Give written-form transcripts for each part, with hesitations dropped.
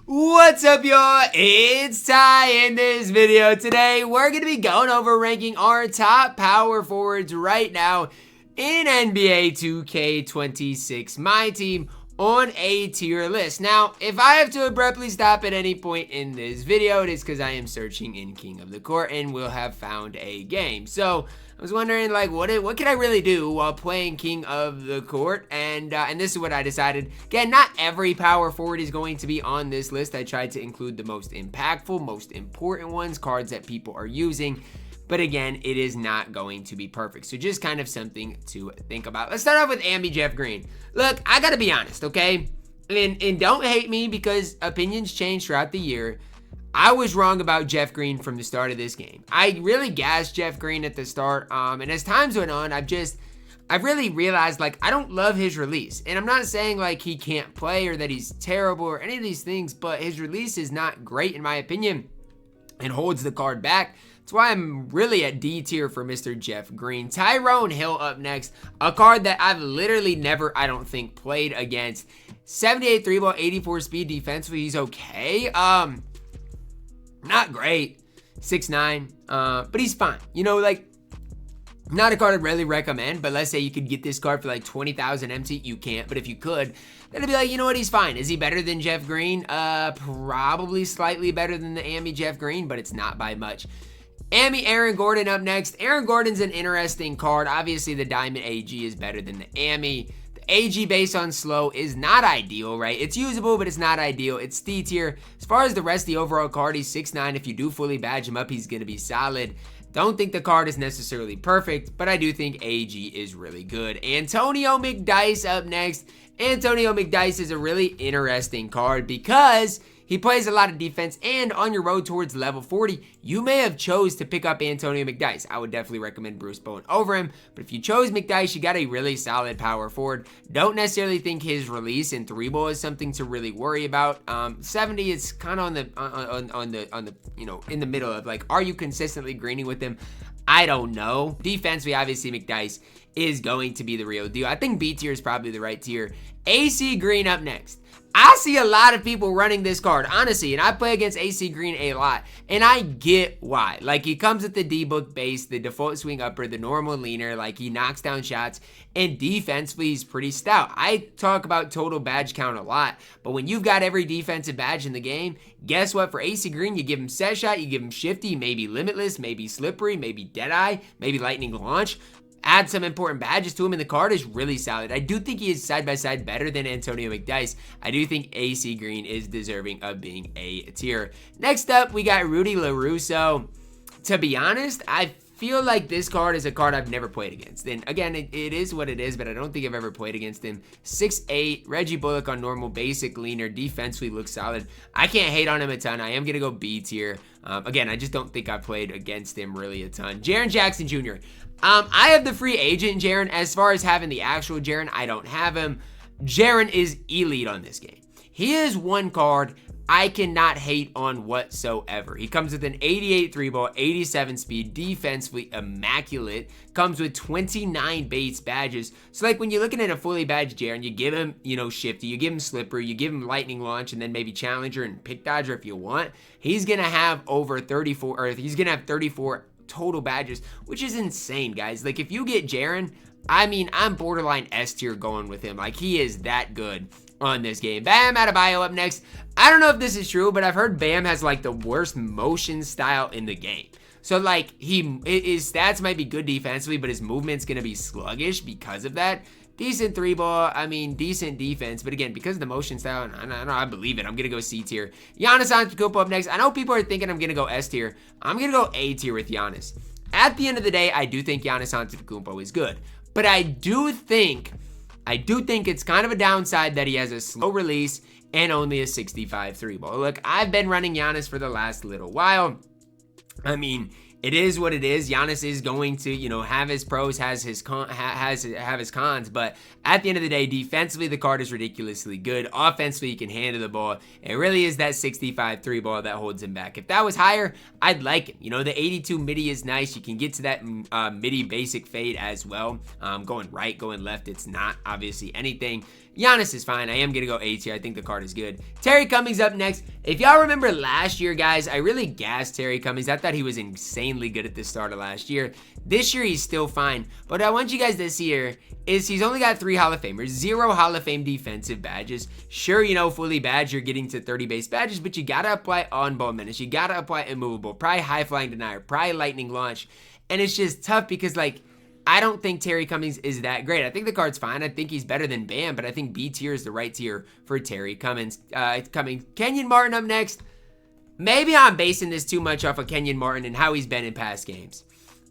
What's up, y'all? It's Ty. In this video today, we're going to be going over ranking our top power forwards right now in NBA 2K26 MyTEAM on a tier list. Now, if I have to abruptly stop at any point in this video, it is because I am searching in King of the Court and will have found a game. So I was wondering, like, what can I really do while playing King of the Court? And this is what I decided. Again, not every power forward is going to be on this list. I tried to include the most impactful, most important ones, cards that people are using. But again, it is not going to be perfect. So just kind of something to think about. Let's start off with Ambi Jeff Green. Look, I gotta be honest, okay? And don't hate me because opinions change throughout the year. I was wrong about Jeff Green from the start of this game. I really gassed Jeff Green at the start. And as times went on, I've really realized, like, I don't love his release. And I'm not saying, like, he can't play or that he's terrible or any of these things, but his release is not great in my opinion and holds the card back. That's why I'm really at D tier for Mr. Jeff Green. Tyrone Hill up next. A card that I've literally never, I don't think, played against. 78 3 ball, 84 speed defensively. He's okay. Not great. 6'9", but he's fine. You know, like, not a card I'd really recommend, but let's say you could get this card for like 20,000 MT. You can't, but if you could, then it'd be like, you know what, he's fine. Is he better than Jeff Green? Probably slightly better than the Ambi Jeff Green, but it's not by much. Ambi Aaron Gordon up next. Aaron Gordon's an interesting card. Obviously, the Diamond AG is better than the Ambi. The AG based on slow is not ideal, right? It's usable, but it's not ideal. It's D tier. As far as the rest of the overall card, he's 6'9". If you do fully badge him up, he's going to be solid. Don't think the card is necessarily perfect, but I do think AG is really good. Antonio McDyess up next. Antonio McDyess is a really interesting card because he plays a lot of defense, and on your road towards level 40, you may have chose to pick up Antonio McDyess. I would definitely recommend Bruce Bowen over him, but if you chose McDyess, you got a really solid power forward. Don't necessarily think his release in 3-ball is something to really worry about. 70 is kind of on the you know, in the middle of, like, are you consistently greening with him? I don't know. Defensively, obviously, McDyess is going to be the real deal. I think B tier is probably the right tier. AC Green up next. I see a lot of people running this card, honestly, and I play against AC Green a lot, and I get why. Like, he comes with the D-book base, the default swing upper, the normal leaner, like, he knocks down shots, and defensively, he's pretty stout. I talk about total badge count a lot, but when you've got every defensive badge in the game, guess what? For AC Green, you give him set shot, you give him shifty, maybe limitless, maybe slippery, maybe deadeye, maybe lightning launch. Add some important badges to him, and the card is really solid. I do think he is side-by-side better than Antonio McDyess. I do think AC Green is deserving of being A tier. Next up, we got Rudy LaRusso. To be honest, I feel like this card is a card I've never played against. And again, it is what it is, but I don't think I've ever played against him. 6'8", Reggie Bullock on normal, basic, leaner, defensively looks solid. I can't hate on him a ton. I am going to go B tier. Again, I just don't think I've played against him really a ton. Jaren Jackson Jr. I have the free agent Jaren. As far as having the actual Jaren, I don't have him. Jaren is elite on this game. He is one card I cannot hate on whatsoever. He comes with an 88 3-ball, 87 speed, defensively immaculate, comes with 29 base badges. So, like, when you're looking at a fully badged Jaren, you give him, you know, shifty, you give him slipper, you give him lightning launch, and then maybe challenger and pick dodger if you want. He's gonna have over 34, or he's gonna have 34 total badges, which is insane, guys. Like, if you get Jaren, I mean, I'm borderline S tier going with him. Like, he is that good on this game. Bam Adebayo up next. I don't know if this is true, but I've heard Bam has, like, the worst motion style in the game. So, like, his stats might be good defensively, but his movement's gonna be sluggish because of that. Decent 3-ball, I mean, decent defense, but again, because of the motion style, I believe it. I'm gonna go C tier. Giannis Antetokounmpo up next. I know people are thinking I'm gonna go S tier. I'm gonna go A tier with Giannis. At the end of the day, I do think Giannis Antetokounmpo is good, but I do think it's kind of a downside that he has a slow release and only a 65 3-ball. Look, I've been running Giannis for the last little while. I mean, it is what it is. Giannis is going to, you know, have his pros, have his cons, but at the end of the day, defensively, the card is ridiculously good. Offensively, he can handle the ball. It really is that 65 3-ball that holds him back. If that was higher, I'd like him. You know, the 82 midi is nice. You can get to that midi basic fade as well. Going right, going left, it's not obviously anything. Giannis is fine. I am going to go A tier. I think the card is good. Terry Cummings up next. If y'all remember last year, guys, I really gassed Terry Cummings. I thought he was insanely good at the start of last year. This year, he's still fine. But what I want you guys to see here is he's only got 3 Hall of Famers, 0 Hall of Fame defensive badges. Sure, you know, fully badged, you're getting to 30 base badges, but you gotta apply on-ball menace. You gotta apply immovable, probably high-flying denier, probably lightning launch. And it's just tough because, like, I don't think Terry Cummings is that great. I think the card's fine. I think he's better than Bam, but I think B tier is the right tier for Terry Cummings. Kenyon Martin up next. Maybe I'm basing this too much off of Kenyon Martin and how he's been in past games.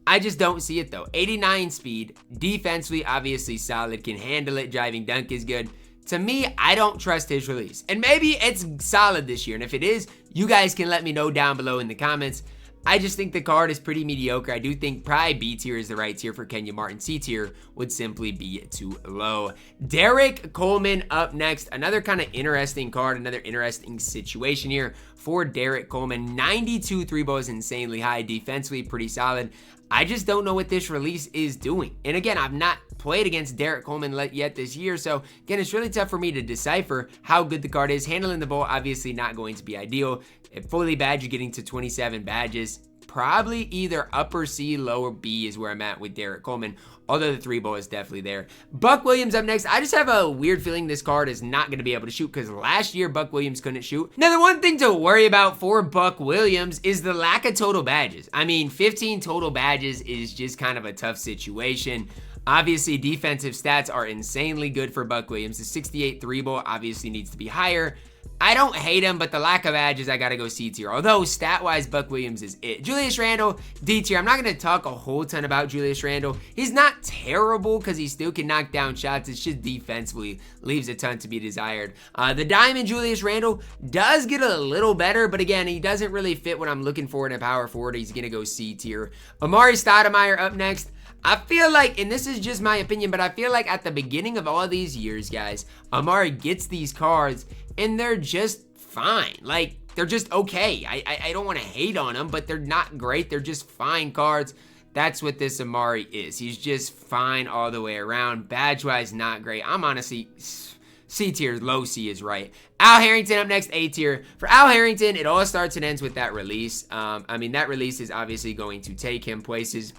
I just don't see it though. 89 speed, defensively obviously solid, can handle it, driving dunk is good. To me, I don't trust his release. And maybe it's solid this year, and if it is, you guys can let me know down below in the comments. I just think the card is pretty mediocre. I do think probably B tier is the right tier for Kenyon Martin. C tier would simply be too low. Derek Coleman up next. Another kind of interesting card, another interesting situation here for Derek Coleman. 92 3-ball is insanely high, defensively pretty solid. I just don't know what this release is doing. And again, I've not played against Derek Coleman yet this year, so again, it's really tough for me to decipher how good the card is. Handling the ball, obviously not going to be ideal. At fully badged, you're getting to 27 badges. Probably either upper C, lower B is where I'm at with Derek Coleman, although the 3-ball is definitely there. Buck Williams up next. I just have a weird feeling this card is not going to be able to shoot because last year Buck Williams couldn't shoot. Now, the one thing to worry about for Buck Williams is the lack of total badges. I mean, 15 total badges is just kind of a tough situation. Obviously, defensive stats are insanely good for Buck Williams. The 68 3-ball obviously needs to be higher. I don't hate him, but the lack of badges, I gotta go C tier. Although, stat-wise, Buck Williams is it. Julius Randle, D tier. I'm not gonna talk a whole ton about Julius Randle. He's not terrible because he still can knock down shots. It's just defensively leaves a ton to be desired. The Diamond Julius Randle does get a little better, but again, he doesn't really fit what I'm looking for in a power forward. He's gonna go C tier. Amari Stoudemire up next. I feel like, and this is just my opinion, but I feel like at the beginning of all these years, guys, Amari gets these cards and they're just fine. Like, they're just okay. I don't want to hate on them, but they're not great. They're just fine cards. That's what this Amari is. He's just fine all the way around. Badge-wise, not great. I'm honestly, C tier, low C is right. Al Harrington up next, A tier. For Al Harrington, it all starts and ends with that release. I mean, that release is obviously going to take him places.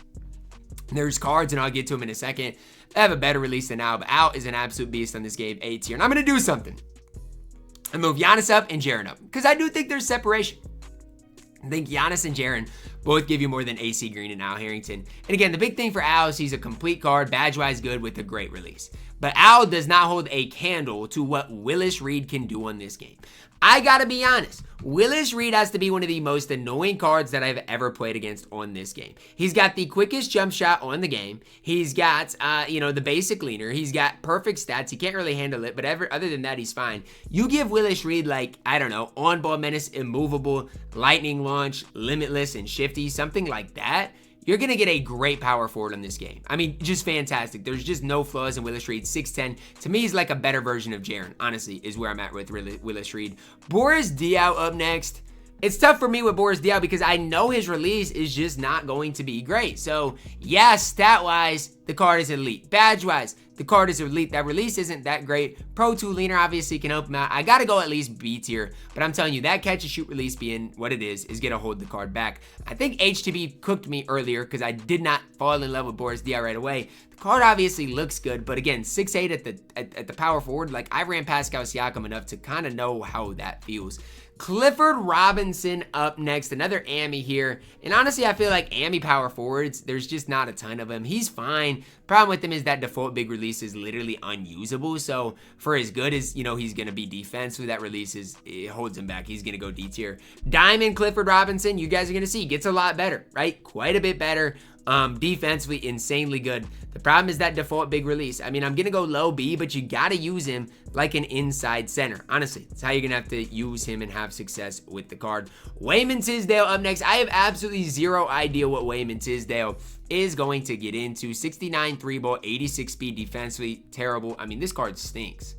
There's cards, and I'll get to them in a second. I have a better release than Al, but Al is an absolute beast on this game, A tier. And I'm going to do something. I move Giannis up and Jaren up, because I do think there's separation. I think Giannis and Jaren both give you more than AC Green and Al Harrington. And again, the big thing for Al is he's a complete card, badge-wise good with a great release. But Al does not hold a candle to what Willis Reed can do on this game. I gotta be honest, Willis Reed has to be one of the most annoying cards that I've ever played against on this game. He's got the quickest jump shot on the game. He's got, the basic leaner. He's got perfect stats. He can't really handle it, but other than that, he's fine. You give Willis Reed, like, I don't know, on-ball menace, immovable, lightning launch, limitless, and shifty, something like that. You're going to get a great power forward in this game. I mean, just fantastic. There's just no flaws in Willis Reed. 6'10". To me, he's like a better version of Jaren, honestly, is where I'm at with Willis Reed. Boris Diaw up next. It's tough for me with Boris Diaw because I know his release is just not going to be great. So, yeah, stat-wise, the card is elite. Badge-wise, the card is elite. That release isn't that great. Pro 2 leaner obviously can help him out. I got to go at least B tier, but I'm telling you, that catch and shoot release being what it is going to hold the card back. I think HTB cooked me earlier because I did not fall in love with Boris Diaw right away. The card obviously looks good, but again, 6'8" at the power forward, like I ran Pascal Siakam enough to kind of know how that feels. Clifford Robinson up next, another AMI here. And honestly, I feel like AMI power forwards, there's just not a ton of him. He's fine. Problem with him is that default big release is literally unusable. So for as good as, he's going to be defensively, that release it holds him back. He's going to go D tier. Diamond Clifford Robinson, you guys are going to see, gets a lot better, right? Quite a bit better. Defensively, insanely good. The problem is that default big release. I mean, I'm going to go low B, but you got to use him like an inside center. Honestly, that's how you're going to have to use him and have success with the card. Wayman Tisdale up next. I have absolutely zero idea what Wayman Tisdale is going to get into. 69 3-ball, 86 speed defensively. Terrible. I mean, this card stinks.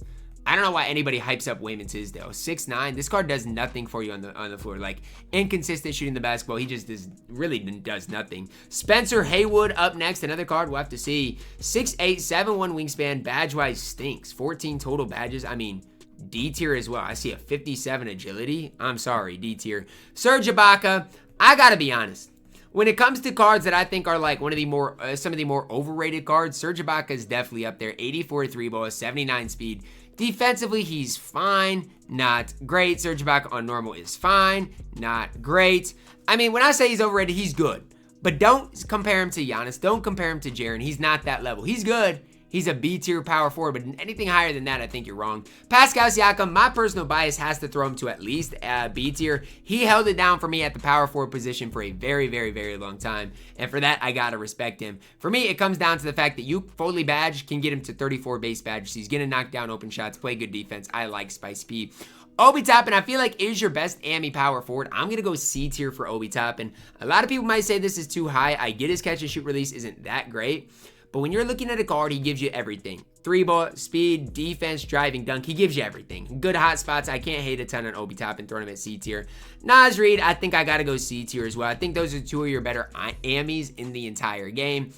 I don't know why anybody hypes up Wayman Tisdale. 6'9", this card does nothing for you on the floor. Like, inconsistent shooting the basketball. He just really does nothing. Spencer Haywood up next. Another card we'll have to see. 6'8", 7'1" wingspan. Badge-wise stinks. 14 total badges. I mean, D tier as well. I see a 57 agility. I'm sorry, D tier. Serge Ibaka, I gotta be honest. When it comes to cards that I think are like one of the more, some of the more overrated cards, Serge Ibaka is definitely up there. 84 3-ball, 79 speed. Defensively, he's fine, not great. Serge Ibaka on normal is fine, not great. I mean, when I say he's overrated, he's good. But don't compare him to Giannis. Don't compare him to Jaren. He's not that level. He's good. He's a B-tier power forward, but anything higher than that, I think you're wrong. Pascal Siakam, my personal bias has to throw him to at least B-tier. He held it down for me at the power forward position for a very, very, very long time, and for that, I gotta respect him. For me, it comes down to the fact that you fully badge can get him to 34 base badges. He's gonna knock down open shots, play good defense. I like Spice P. Obi Toppin, I feel like is your best AMI power forward. I'm going to go C tier for Obi Toppin. A lot of people might say this is too high. I get his catch and shoot release isn't that great. But when you're looking at a card, he gives you everything. 3-ball, speed, defense, driving, dunk. He gives you everything. Good hot spots. I can't hate a ton on Obi Toppin, throwing him at C tier. Naz Reid, I think I got to go C tier as well. I think those are two of your better AMIs in the entire game.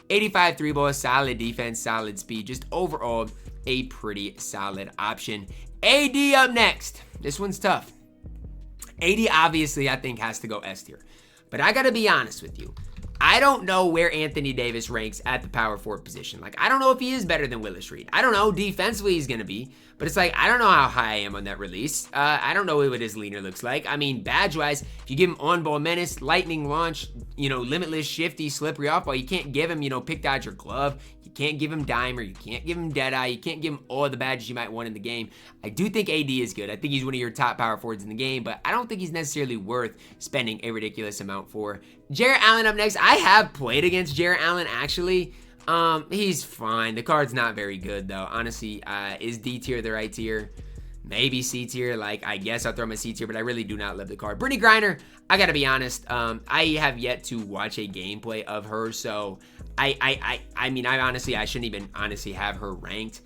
85 3-ball, solid defense, solid speed. Just overall, a pretty solid option. AD up next. This one's tough. AD obviously I think has to go S tier. But I gotta be honest with you. I don't know where Anthony Davis ranks at the power forward position. Like, I don't know if he is better than Willis Reed. I don't know. Defensively, he's going to be. But it's like, I don't know how high I am on that release. I don't know what his leaner looks like. I mean, badge-wise, if you give him on-ball menace, lightning launch, you know, limitless, shifty, slippery off-ball, you can't give him, you know, pick dodge or glove. You can't give him dimer. You can't give him deadeye. You can't give him all the badges you might want in the game. I do think AD is good. I think he's one of your top power forwards in the game, but I don't think he's necessarily worth spending a ridiculous amount for. JxmyHighroller Allen up next. I have played against JxmyHighroller Allen, actually. He's fine. The card's not very good, though. Honestly, is D tier the right tier? Maybe C tier. Like, I guess I'll throw him a C tier, but I really do not love the card. Brittany Griner, I gotta be honest. I have yet to watch a gameplay of her, so I mean, I shouldn't even honestly have her ranked.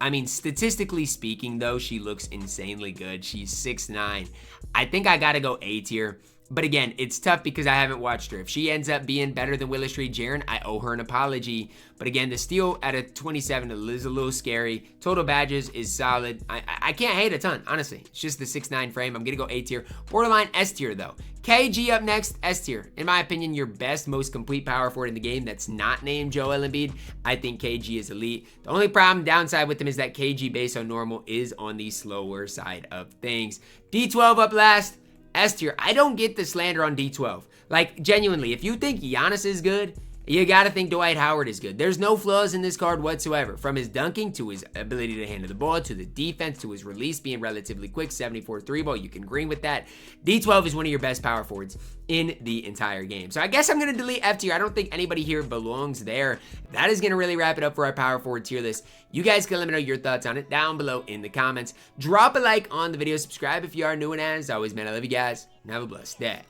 I mean, statistically speaking, though, she looks insanely good. She's 6'9". I think I gotta go A tier. But again, it's tough because I haven't watched her. If she ends up being better than Willis Reed Jaren, I owe her an apology. But again, the steal at a 27 is a little scary. Total badges is solid. I can't hate a ton, honestly. It's just the 6'9" frame. I'm going to go A tier. Borderline S tier, though. KG up next, S tier. In my opinion, your best, most complete power forward in the game that's not named Joel Embiid. I think KG is elite. The only problem, downside with him is that KG based on normal is on the slower side of things. D12 up last. S tier. I don't get the slander on D12. Like, genuinely, if you think Giannis is good, you gotta think Dwight Howard is good. There's no flaws in this card whatsoever. From his dunking to his ability to handle the ball, to the defense, to his release being relatively quick, 74 3-ball, you can green with that. D12 is one of your best power forwards in the entire game. So I guess I'm gonna delete F tier. I don't think anybody here belongs there. That is gonna really wrap it up for our power forward tier list. You guys can let me know your thoughts on it down below in the comments. Drop a like on the video, subscribe if you are new, and as always, man, I love you guys, and have a blessed day.